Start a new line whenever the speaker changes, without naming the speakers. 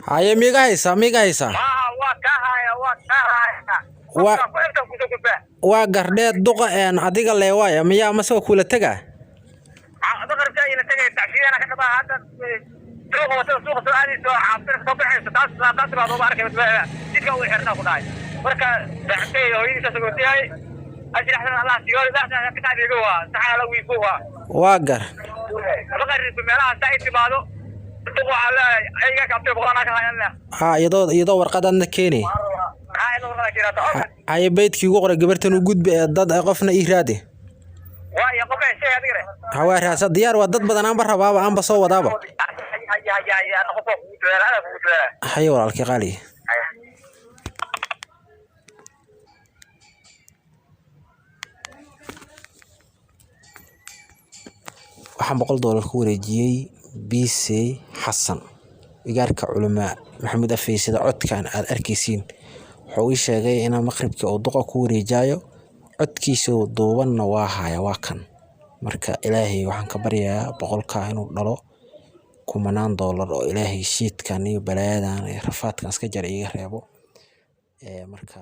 haye migaysa waa gardheed duqa adiga leewaaya miyaa ma soo kula tagaa waa gar iyadoo warqadaadna keeni haye beydkii ugu qoray gabartan u gudbi ee dad qofna ii raadi waa raasa diyaar waa dad badan aanba rabaaba aanba soo wadaaba haye walaalkii qaali waxaan $100 ku wareejiyay BC Xasan igaarka culumaa maxamed afeysida codkan aad arkaysiin wuxuu ii sheegay inaan maqribkii oo duqa ku wareejayo codkiisa duubanna waa haya waa kan marka ilaahay waxaan ka baryayaa 100ka inuu dhalo $10 oo ilaahay shiidkan iyo balaayadan iyo rafaadkan iska jar iga reebo marka